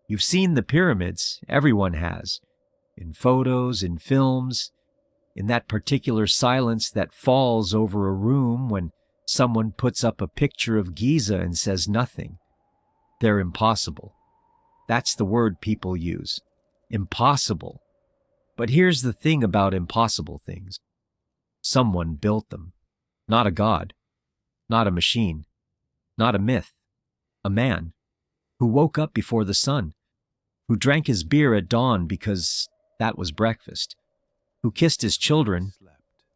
You've seen the pyramids, everyone has, in photos, in films, in that particular silence that falls over a room when someone puts up a picture of Giza and says nothing. They're impossible. That's the word people use. Impossible. But here's the thing about impossible things. Someone built them. Not a god. Not a machine. Not a myth. A man who woke up before the sun, who drank his beer at dawn because that was breakfast, who kissed his children,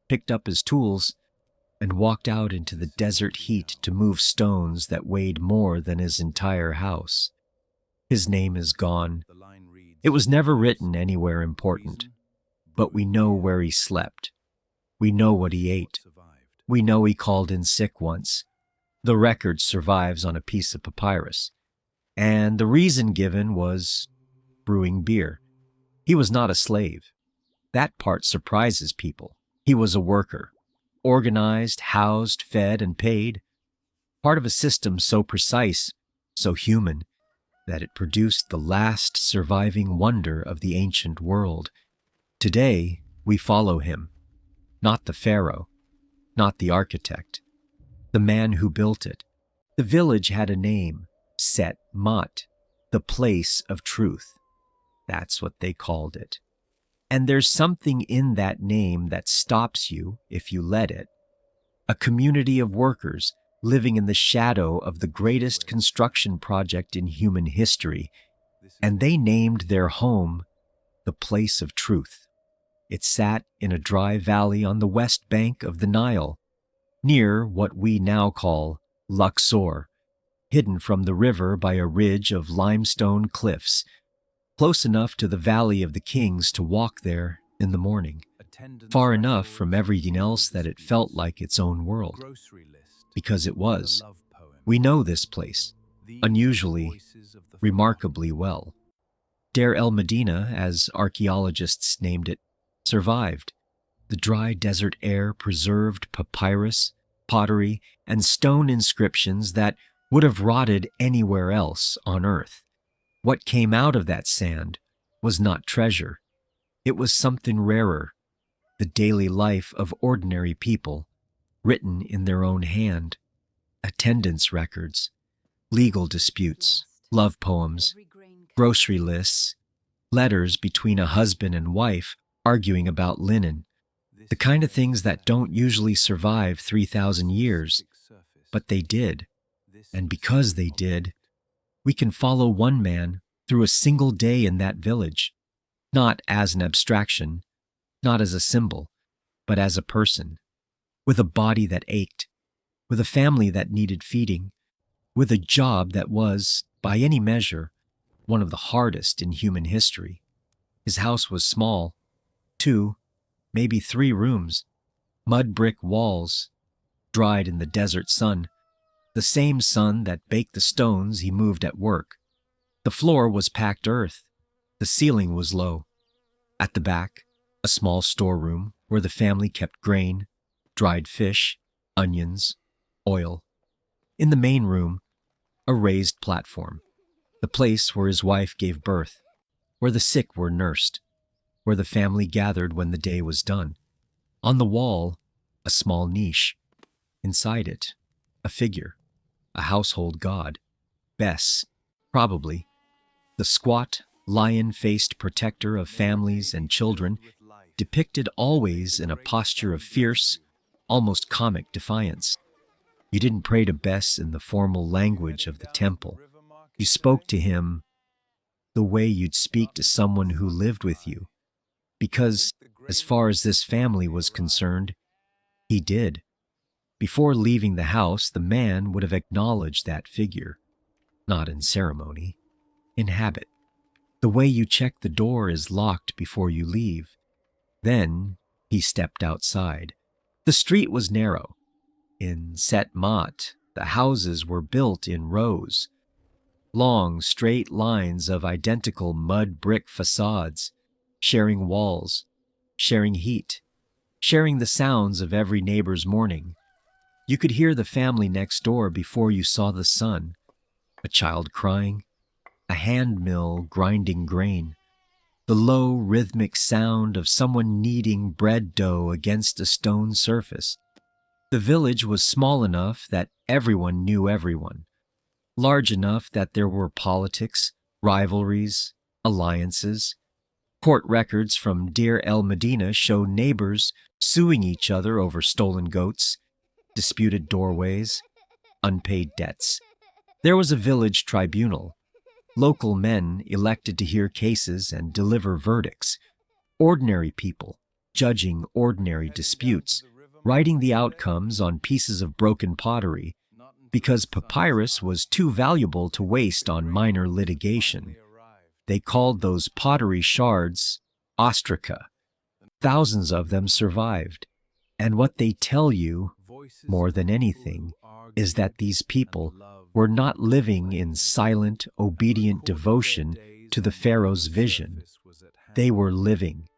picked up his tools, and walked out into the desert heat to move stones that weighed more than his entire house. His name is gone. It was never written anywhere important, but we know where he slept. We know what he ate. We know he called in sick once. The record survives on a piece of papyrus. And the reason given was brewing beer. He was not a slave. That part surprises people. He was a worker, organized, housed, fed, and paid, part of a system so precise, so human, that it produced the last surviving wonder of the ancient world. Today, we follow him, not the Pharaoh, not the architect, the man who built it. The village had a name, Set Mat, the place of truth. That's what they called it. And there's something in that name that stops you if you let it. A community of workers living in the shadow of the greatest construction project in human history, and they named their home the place of truth. It sat in a dry valley on the west bank of the Nile, near what we now call Luxor, hidden from the river by a ridge of limestone cliffs, close enough to the Valley of the Kings to walk there in the morning, far enough from everything else that it felt like its own world. Because it was. We know this place, unusually, remarkably well. El-medina, as archaeologists named it, survived. The dry desert air preserved papyrus, pottery, and stone inscriptions that would have rotted anywhere else on earth. What came out of that sand was not treasure. It was something rarer, the daily life of ordinary people, written in their own hand, attendance records, legal disputes, love poems, grocery lists, letters between a husband and wife arguing about linen, the kind of things that don't usually survive 3,000 years, but they did. And because they did, we can follow one man through a single day in that village, not as an abstraction, not as a symbol, but as a person, with a body that ached, with a family that needed feeding, with a job that was, by any measure, one of the hardest in human history. His house was small, 2, maybe 3 rooms, mud brick walls, dried in the desert sun, the same sun that baked the stones he moved at work. The floor was packed earth. The ceiling was low. At the back, a small storeroom where the family kept grain, dried fish, onions, oil. In the main room, a raised platform, the place where his wife gave birth, where the sick were nursed, where the family gathered when the day was done. On the wall, a small niche. Inside it, a figure, a household god, Bess, probably, the squat, lion-faced protector of families and children, depicted always in a posture of fierce, almost comic defiance. You didn't pray to Bess in the formal language of the temple. You spoke to him the way you'd speak to someone who lived with you, because, as far as this family was concerned, he did. Before leaving the house, the man would have acknowledged that figure, not in ceremony, in habit. The way you check the door is locked before you leave. Then he stepped outside. The street was narrow. In Set Mat, the houses were built in rows, long, straight lines of identical mud brick facades, sharing walls, sharing heat, sharing the sounds of every neighbor's morning. You could hear the family next door before you saw the sun, a child crying, a hand mill grinding grain, the low rhythmic sound of someone kneading bread dough against a stone surface. The village was small enough that everyone knew everyone, large enough that there were politics, rivalries, alliances. Court records from Deir el-Medina show neighbors suing each other over stolen goats, disputed doorways, unpaid debts. There was a village tribunal, local men elected to hear cases and deliver verdicts, ordinary people judging ordinary disputes, writing the outcomes on pieces of broken pottery, because papyrus was too valuable to waste on minor litigation. They called those pottery shards ostraca. Thousands of them survived. And what they tell you, more than anything, is that these people were not living in silent, obedient devotion to the Pharaoh's vision. They were living,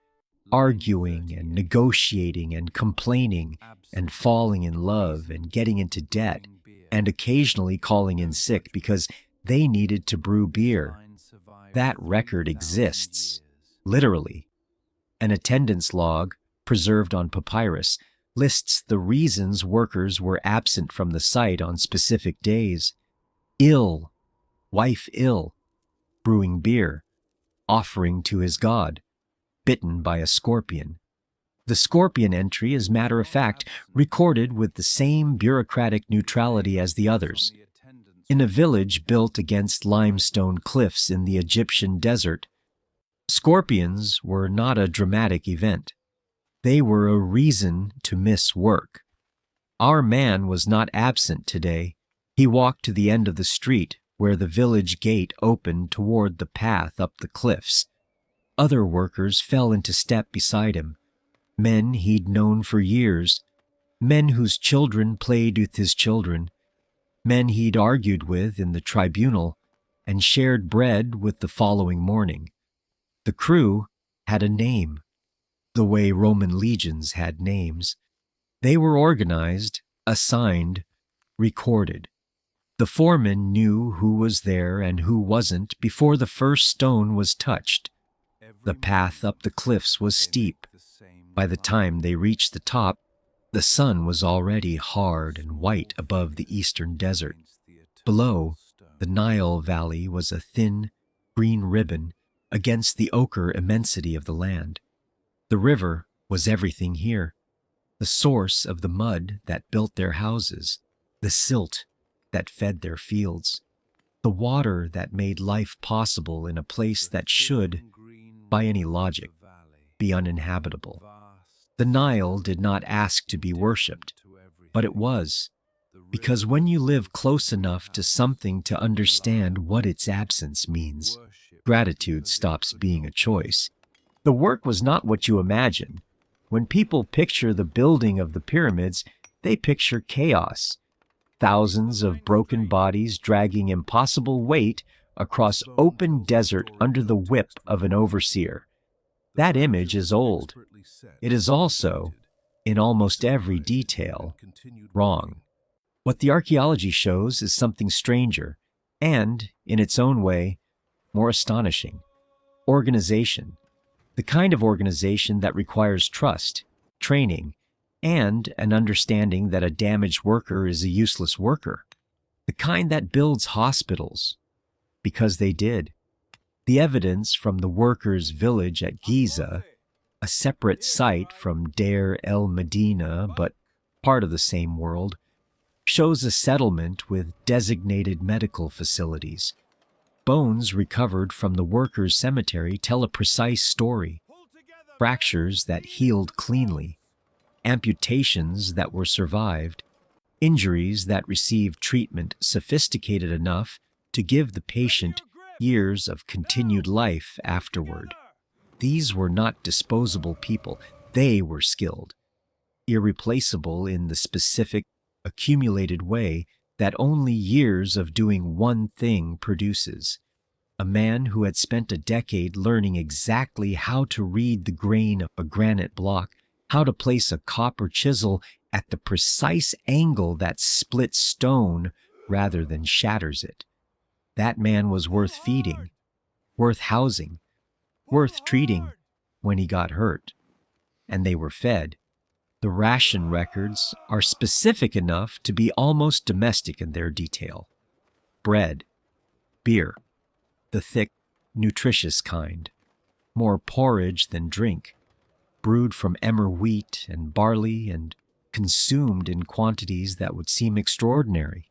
arguing and negotiating and complaining and falling in love and getting into debt and occasionally calling in sick because they needed to brew beer. That record exists, literally. An attendance log, preserved on papyrus, lists the reasons workers were absent from the site on specific days. Ill, wife ill, brewing beer, offering to his god, bitten by a scorpion. The scorpion entry is matter-of-fact, recorded with the same bureaucratic neutrality as the others. In a village built against limestone cliffs in the Egyptian desert, scorpions were not a dramatic event. They were a reason to miss work. Our man was not absent today. He walked to the end of the street where the village gate opened toward the path up the cliffs. Other workers fell into step beside him, men he'd known for years, men whose children played with his children, men he'd argued with in the tribunal and shared bread with the following morning. The crew had a name, the way Roman legions had names. They were organized, assigned, recorded. The foreman knew who was there and who wasn't before the first stone was touched. The path up the cliffs was steep. By the time they reached the top, the sun was already hard and white above the eastern desert. Below, the Nile Valley was a thin, green ribbon against the ochre immensity of the land. The river was everything here, the source of the mud that built their houses, the silt that fed their fields, the water that made life possible in a place that should, by any logic, be uninhabitable. The Nile did not ask to be worshipped, but it was, because when you live close enough to something to understand what its absence means, gratitude stops being a choice. The work was not what you imagine. When people picture the building of the pyramids, they picture chaos. Thousands of broken bodies dragging impossible weight across open desert under the whip of an overseer. That image is old. It is also, in almost every detail, wrong. What the archaeology shows is something stranger and, in its own way, more astonishing. Organization. The kind of organization that requires trust, training, and an understanding that a damaged worker is a useless worker. The kind that builds hospitals, because they did. The evidence from the workers' village at Giza, a separate site from Deir el-Medina but part of the same world, shows a settlement with designated medical facilities. Bones recovered from the workers' cemetery tell a precise story. Fractures that healed cleanly, amputations that were survived, injuries that received treatment sophisticated enough to give the patient years of continued life afterward. These were not disposable people. They were skilled, irreplaceable in the specific, accumulated way that only years of doing one thing produces. A man who had spent a decade learning exactly how to read the grain of a granite block, how to place a copper chisel at the precise angle that splits stone rather than shatters it. That man was worth feeding, worth housing, worth treating when he got hurt. And they were fed. The ration records are specific enough to be almost domestic in their detail. Bread, beer, the thick, nutritious kind, more porridge than drink, brewed from emmer wheat and barley and consumed in quantities that would seem extraordinary.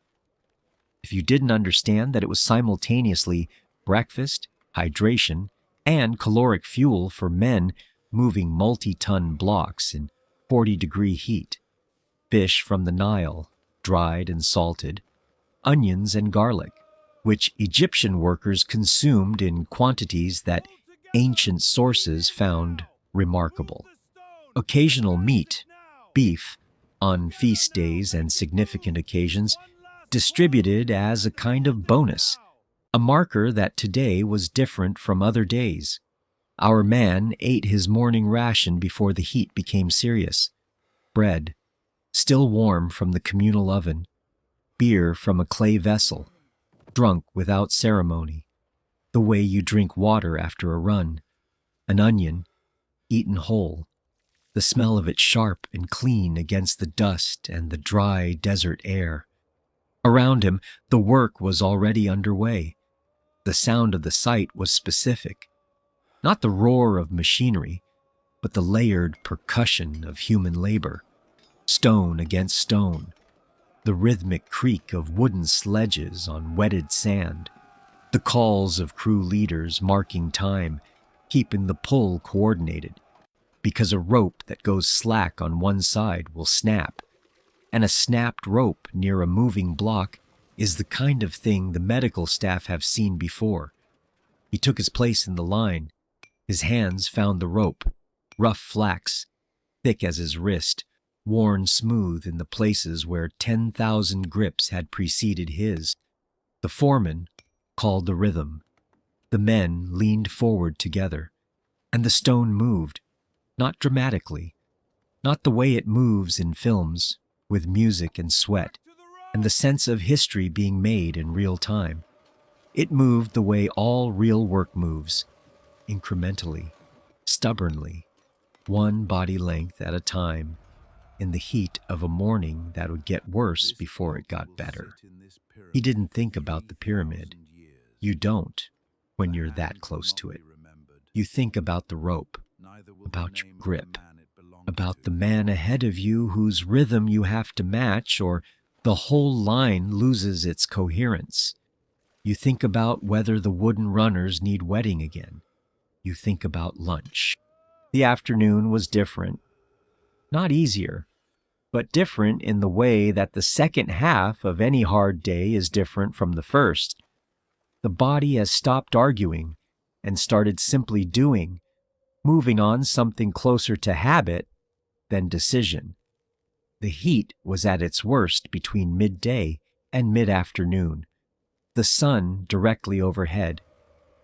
If you didn't understand that it was simultaneously breakfast, hydration, and caloric fuel for men moving multi-ton blocks in 40-degree heat, fish from the Nile, dried and salted, onions and garlic, which Egyptian workers consumed in quantities that ancient sources found remarkable. Occasional meat, beef, on feast days and significant occasions, distributed as a kind of bonus, a marker that today was different from other days. Our man ate his morning ration before the heat became serious. Bread, still warm from the communal oven, beer from a clay vessel, drunk without ceremony, the way you drink water after a run, an onion, eaten whole, the smell of it sharp and clean against the dust and the dry desert air. Around him, the work was already underway. The sound of the site was specific, not the roar of machinery, but the layered percussion of human labor, stone against stone, the rhythmic creak of wooden sledges on wetted sand, the calls of crew leaders marking time, keeping the pull coordinated, because a rope that goes slack on one side will snap, and a snapped rope near a moving block is the kind of thing the medical staff have seen before. He took his place in the line. His hands found the rope, rough flax, thick as his wrist, worn smooth in the places where 10,000 grips had preceded his. The foreman called the rhythm. The men leaned forward together, and the stone moved, not dramatically, not the way it moves in films, with music and sweat, and the sense of history being made in real time. It moved the way all real work moves, incrementally, stubbornly, one body length at a time, in the heat of a morning that would get worse before it got better. He didn't think about the pyramid. You don't when you're that close to it. You think about the rope, about your grip, about the man ahead of you whose rhythm you have to match or the whole line loses its coherence. You think about whether the wooden runners need wetting again. You think about lunch. The afternoon was different. Not easier, but different in the way that the second half of any hard day is different from the first. The body has stopped arguing and started simply doing, moving on something closer to habit than decision. The heat was at its worst between midday and mid-afternoon. The sun directly overhead,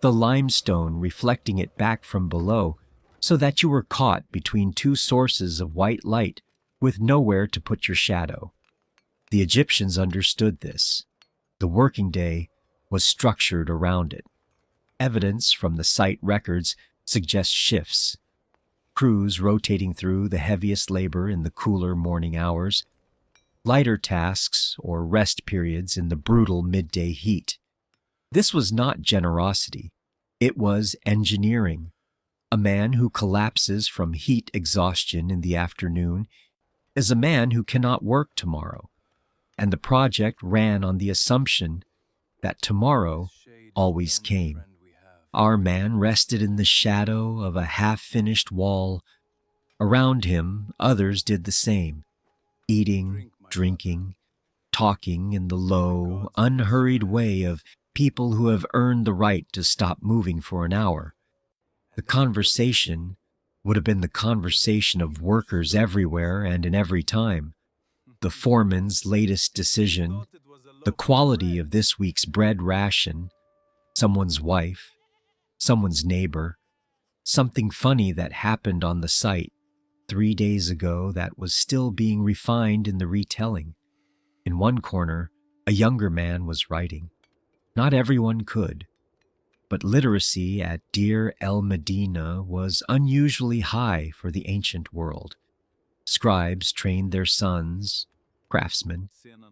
the limestone reflecting it back from below, so that you were caught between two sources of white light with nowhere to put your shadow. The Egyptians understood this. The working day was structured around it. Evidence from the site records suggests shifts, crews rotating through the heaviest labor in the cooler morning hours, lighter tasks or rest periods in the brutal midday heat. This was not generosity. It was engineering. A man who collapses from heat exhaustion in the afternoon is a man who cannot work tomorrow, and the project ran on the assumption that tomorrow always came. Our man rested in the shadow of a half-finished wall. Around him, others did the same, eating, drinking, talking in the low, unhurried way of people who have earned the right to stop moving for an hour. The conversation would have been the conversation of workers everywhere and in every time. The foreman's latest decision, the quality of this week's bread ration, someone's wife, someone's neighbor, something funny that happened on the site 3 days ago that was still being refined in the retelling. In one corner, a younger man was writing. Not everyone could, but literacy at dear el-Medina was unusually high for the ancient world. Scribes trained their sons, craftsmen,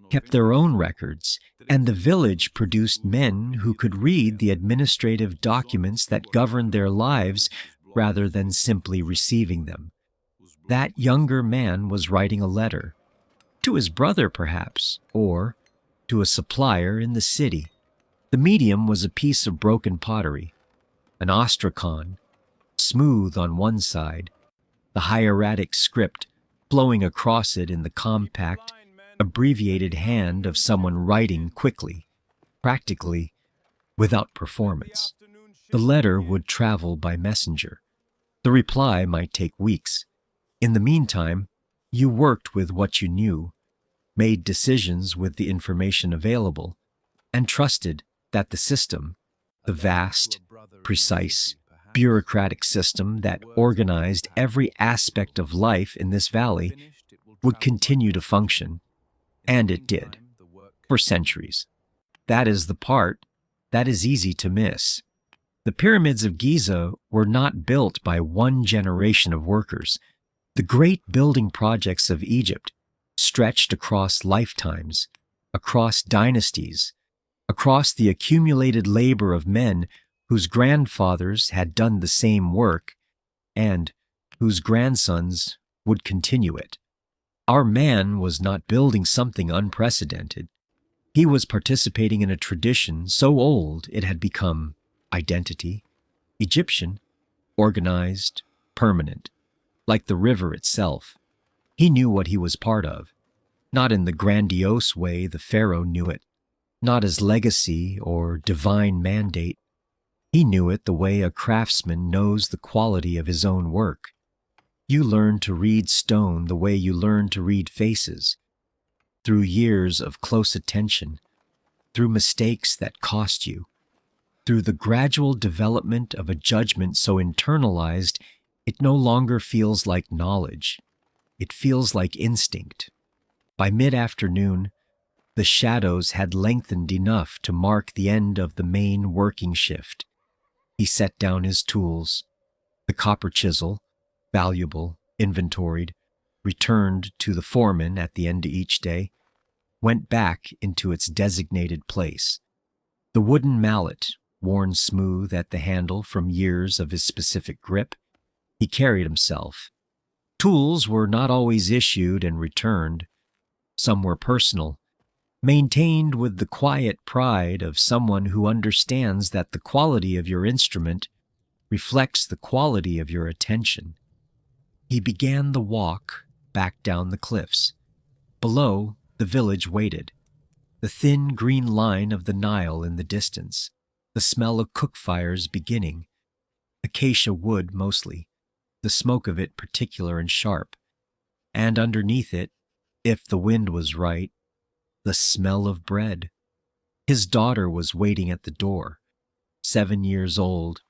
kept their own records, and the village produced men who could read the administrative documents that governed their lives rather than simply receiving them. That younger man was writing a letter, to his brother perhaps, or to a supplier in the city. The medium was a piece of broken pottery, an ostrakhan, smooth on one side, the hieratic script flowing across it in the compact, abbreviated hand of someone writing quickly, practically without performance. The letter would travel by messenger. The reply might take weeks. In the meantime, you worked with what you knew, made decisions with the information available, and trusted that the system, the vast, precise, bureaucratic system that organized every aspect of life in this valley, would continue to function. And it did, for centuries. That is the part that is easy to miss. The pyramids of Giza were not built by one generation of workers. The great building projects of Egypt stretched across lifetimes, across dynasties, across the accumulated labor of men whose grandfathers had done the same work and whose grandsons would continue it. Our man was not building something unprecedented. He was participating in a tradition so old it had become identity, Egyptian, organized, permanent, like the river itself. He knew what he was part of, not in the grandiose way the Pharaoh knew it, not as legacy or divine mandate. He knew it the way a craftsman knows the quality of his own work. You learn to read stone the way you learn to read faces, through years of close attention, through mistakes that cost you, through the gradual development of a judgment so internalized it no longer feels like knowledge. It feels like instinct. By mid-afternoon, the shadows had lengthened enough to mark the end of the main working shift. He set down his tools, the copper chisel, valuable, inventoried, returned to the foreman at the end of each day, went back into its designated place. The wooden mallet, worn smooth at the handle from years of his specific grip, he carried himself. Tools were not always issued and returned. Some were personal, maintained with the quiet pride of someone who understands that the quality of your instrument reflects the quality of your attention. He began the walk back down the cliffs. Below, the village waited. The thin green line of the Nile in the distance, the smell of cook fires beginning, acacia wood mostly, the smoke of it particular and sharp, and underneath it, if the wind was right, the smell of bread. His daughter was waiting at the door, 7 years old,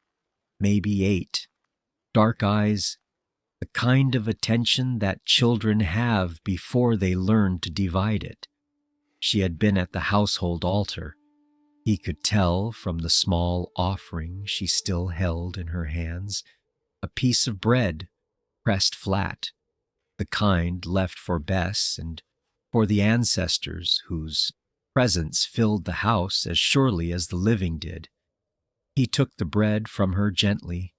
maybe 8, dark eyes, the kind of attention that children have before they learn to divide it. She had been at the household altar. He could tell from the small offering she still held in her hands, a piece of bread, pressed flat, the kind left for Bess and for the ancestors whose presence filled the house as surely as the living did. He took the bread from her gently,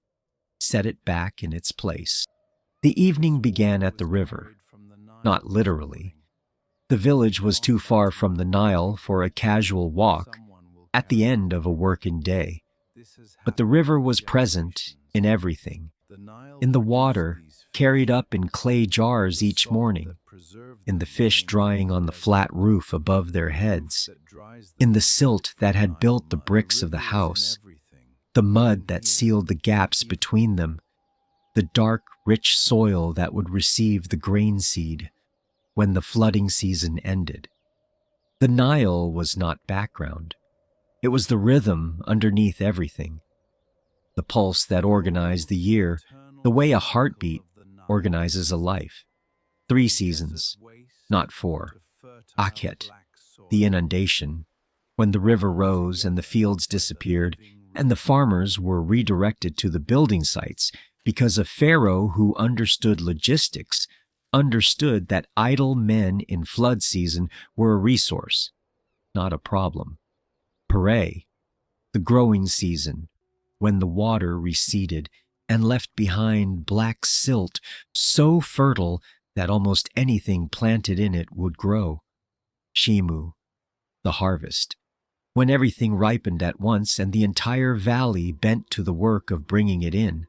set it back in its place. The evening began at the river, not literally. The village was too far from the Nile for a casual walk at the end of a working day. But the river was present in everything, in the water carried up in clay jars each morning, in the fish drying on the flat roof above their heads, in the silt that had built the bricks of the house, the mud that sealed the gaps between them, the dark, rich soil that would receive the grain seed when the flooding season ended. The Nile was not background. It was the rhythm underneath everything, the pulse that organized the year, the way a heartbeat organizes a life. 3 seasons, not 4. Akhet, the inundation, When the river rose and the fields disappeared, and the farmers were redirected to the building sites because a Pharaoh who understood logistics understood that idle men in flood season were a resource, not a problem. Hooray! The growing season, when the water receded and left behind black silt so fertile that almost anything planted in it would grow. Shimu, the harvest, when everything ripened at once and the entire valley bent to the work of bringing it in.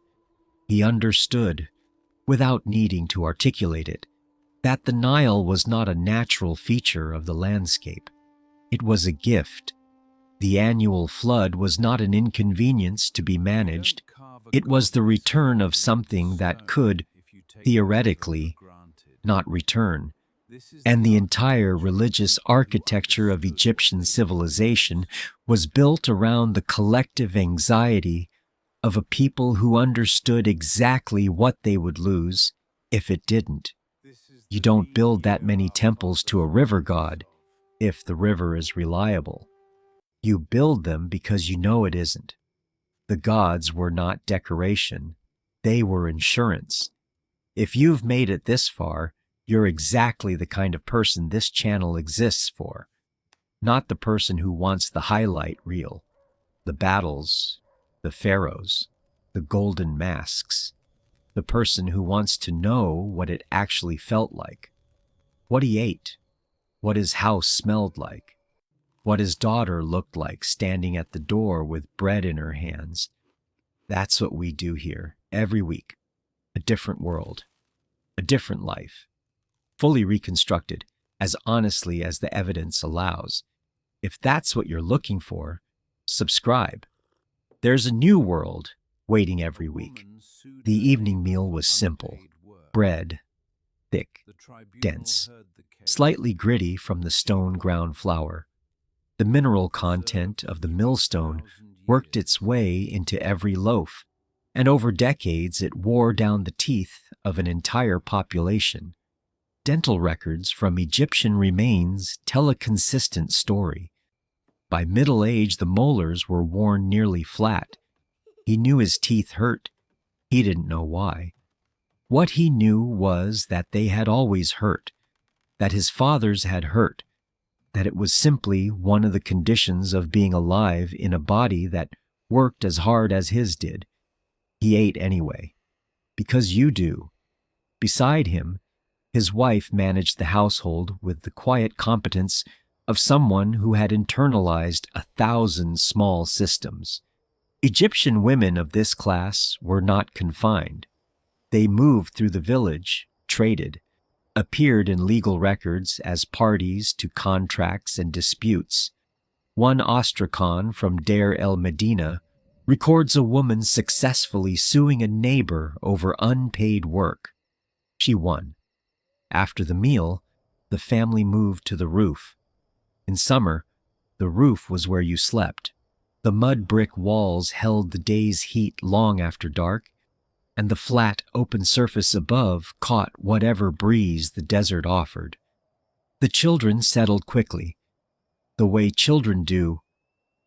He understood, without needing to articulate it, that the Nile was not a natural feature of the landscape. It was a gift. The annual flood was not an inconvenience to be managed. It was the return of something that could, theoretically, not return. And the entire religious architecture of Egyptian civilization was built around the collective anxiety of a people who understood exactly what they would lose if it didn't. You don't build that many temples to a river god if the river is reliable. You build them because you know it isn't. The gods were not decoration. They were insurance. If you've made it this far, you're exactly the kind of person this channel exists for. Not the person who wants the highlight reel, the battles, the pharaohs, the golden masks. The person who wants to know what it actually felt like, what he ate, what his house smelled like, what his daughter looked like standing at the door with bread in her hands. That's what we do here every week. A different world, a different life, fully reconstructed as honestly as the evidence allows. If that's what you're looking for, subscribe. There's a new world waiting every week. The evening meal was simple. Bread, thick, dense, slightly gritty from the stone ground flour. The mineral content of the millstone worked its way into every loaf, and over decades it wore down the teeth of an entire population. Dental records from Egyptian remains tell a consistent story. By middle age, the molars were worn nearly flat. He knew his teeth hurt. He didn't know why. What he knew was that they had always hurt, that his fathers had hurt, that it was simply one of the conditions of being alive in a body that worked as hard as his did. He ate anyway, because you do. Beside him, his wife managed the household with the quiet competence of someone who had internalized 1,000 small systems. Egyptian women of this class were not confined. They moved through the village, traded, appeared in legal records as parties to contracts and disputes. One Ostrakhan from el-medina records a woman successfully suing a neighbor over unpaid work. She won. After the meal, the family moved to the roof. In summer, the roof was where you slept. The mud brick walls held the day's heat long after dark, and the flat, open surface above caught whatever breeze the desert offered. The children settled quickly, the way children do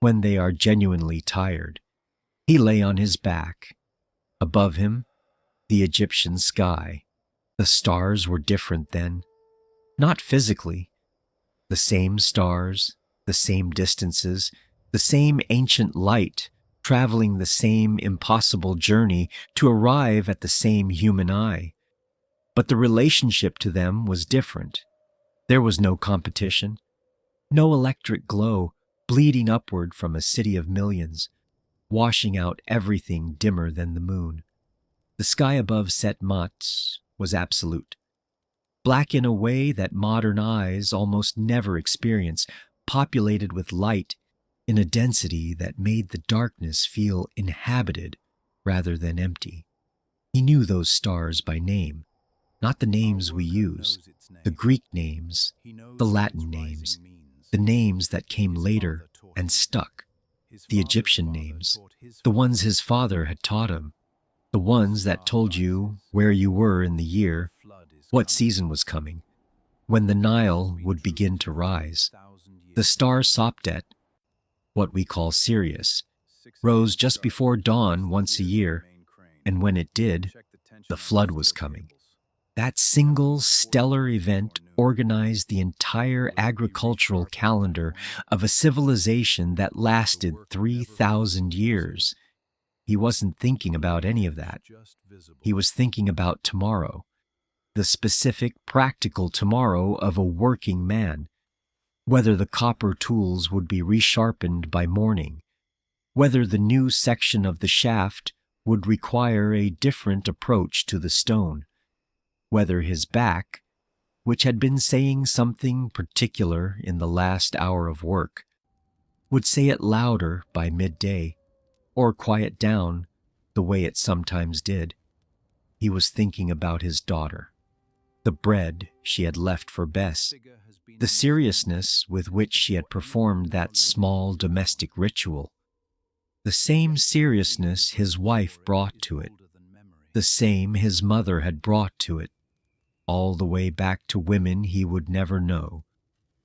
when they are genuinely tired. He lay on his back. Above him, the Egyptian sky. The stars were different then. Not physically. The same stars, the same distances, the same ancient light, traveling the same impossible journey to arrive at the same human eye. But the relationship to them was different. There was no competition, no electric glow bleeding upward from a city of millions, washing out everything dimmer than the moon. The sky above Set Mat was absolute, black in a way that modern eyes almost never experience, populated with light in a density that made the darkness feel inhabited rather than empty. He knew those stars by name, not the names we use, the Greek names, the Latin names, the names that came later and stuck, the Egyptian names, the ones his father had taught him, the ones that told you where you were in the year, what season was coming, when the Nile would begin to rise. The star Sopdet what we call Sirius, rose just before dawn once a year, and when it did, the flood was coming. That single stellar event organized the entire agricultural calendar of a civilization that lasted 3,000 years. He wasn't thinking about any of that. He was thinking about tomorrow, the specific, practical tomorrow of a working man, whether the copper tools would be resharpened by morning, whether the new section of the shaft would require a different approach to the stone, whether his back, which had been saying something particular in the last hour of work, would say it louder by midday, or quiet down the way it sometimes did. He was thinking about his daughter, the bread she had left for Bess, the seriousness with which she had performed that small domestic ritual, the same seriousness his wife brought to it, the same his mother had brought to it, all the way back to women he would never know,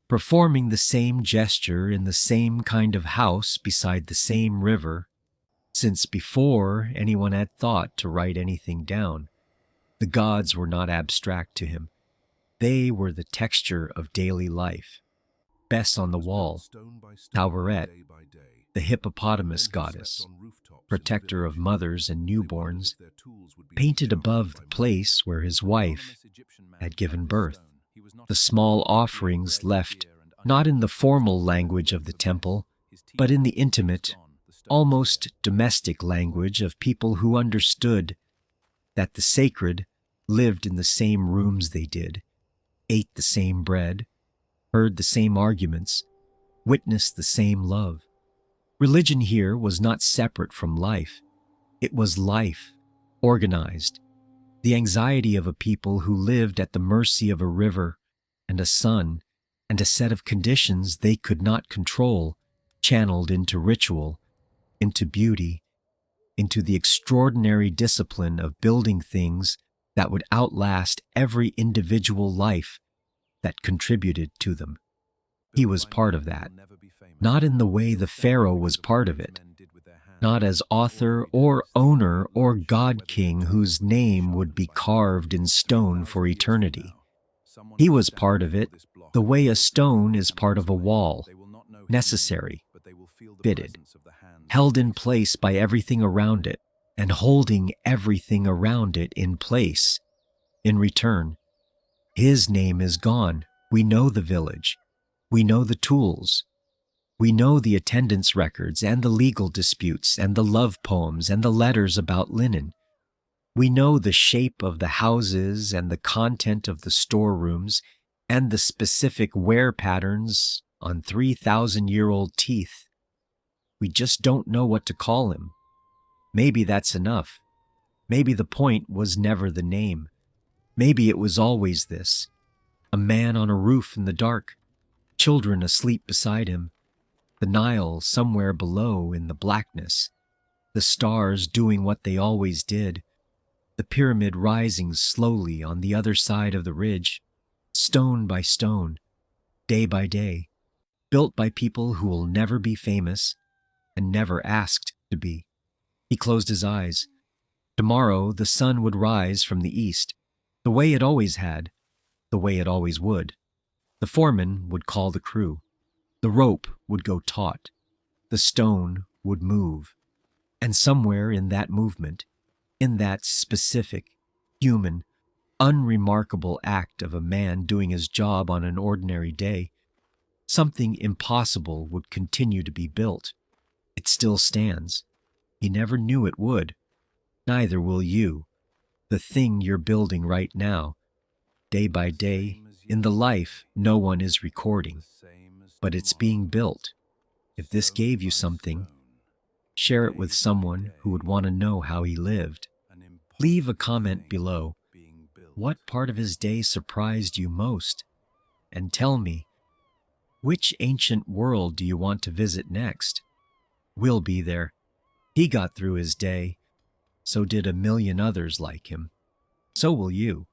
performing the same gesture in the same kind of house beside the same river, since before anyone had thought to write anything down, the gods were not abstract to him. They were the texture of daily life. Bess on the wall, Taweret, the hippopotamus goddess, protector of mothers and newborns, painted above the place where his wife had given birth. The small offerings left not in the formal language of the temple, but in the intimate, almost domestic language of people who understood that the sacred lived in the same rooms they did, ate the same bread, heard the same arguments, witnessed the same love. Religion here was not separate from life. It was life, organized, the anxiety of a people who lived at the mercy of a river and a sun and a set of conditions they could not control, channeled into ritual, into beauty, into the extraordinary discipline of building things that would outlast every individual life that contributed to them. He was part of that, not in the way the Pharaoh was part of it, not as author or owner or god-king whose name would be carved in stone for eternity. He was part of it the way a stone is part of a wall, necessary, fitted, held in place by everything around it, and holding everything around it in place. In return, his name is gone. We know the village. We know the tools. We know the attendance records and the legal disputes and the love poems and the letters about linen. We know the shape of the houses and the content of the storerooms and the specific wear patterns on 3,000-year-old teeth. We just don't know what to call him. Maybe that's enough. Maybe the point was never the name. Maybe it was always this: a man on a roof in the dark, children asleep beside him, the Nile somewhere below in the blackness, the stars doing what they always did, the pyramid rising slowly on the other side of the ridge, stone by stone, day by day, built by people who will never be famous and never asked to be. He closed his eyes. Tomorrow the sun would rise from the east, the way it always had, the way it always would. The foreman would call the crew. The rope would go taut. The stone would move. And somewhere in that movement, in that specific, human, unremarkable act of a man doing his job on an ordinary day, something impossible would continue to be built. It still stands. He never knew it would. Neither will you. The thing you're building right now, day by day, in the life no one is recording, but it's being built. If this gave you something, share it with someone who would want to know how he lived. Leave a comment below. What part of his day surprised you most? And tell me, which ancient world do you want to visit next? We'll be there. He got through his day. So did a million others like him. So will you.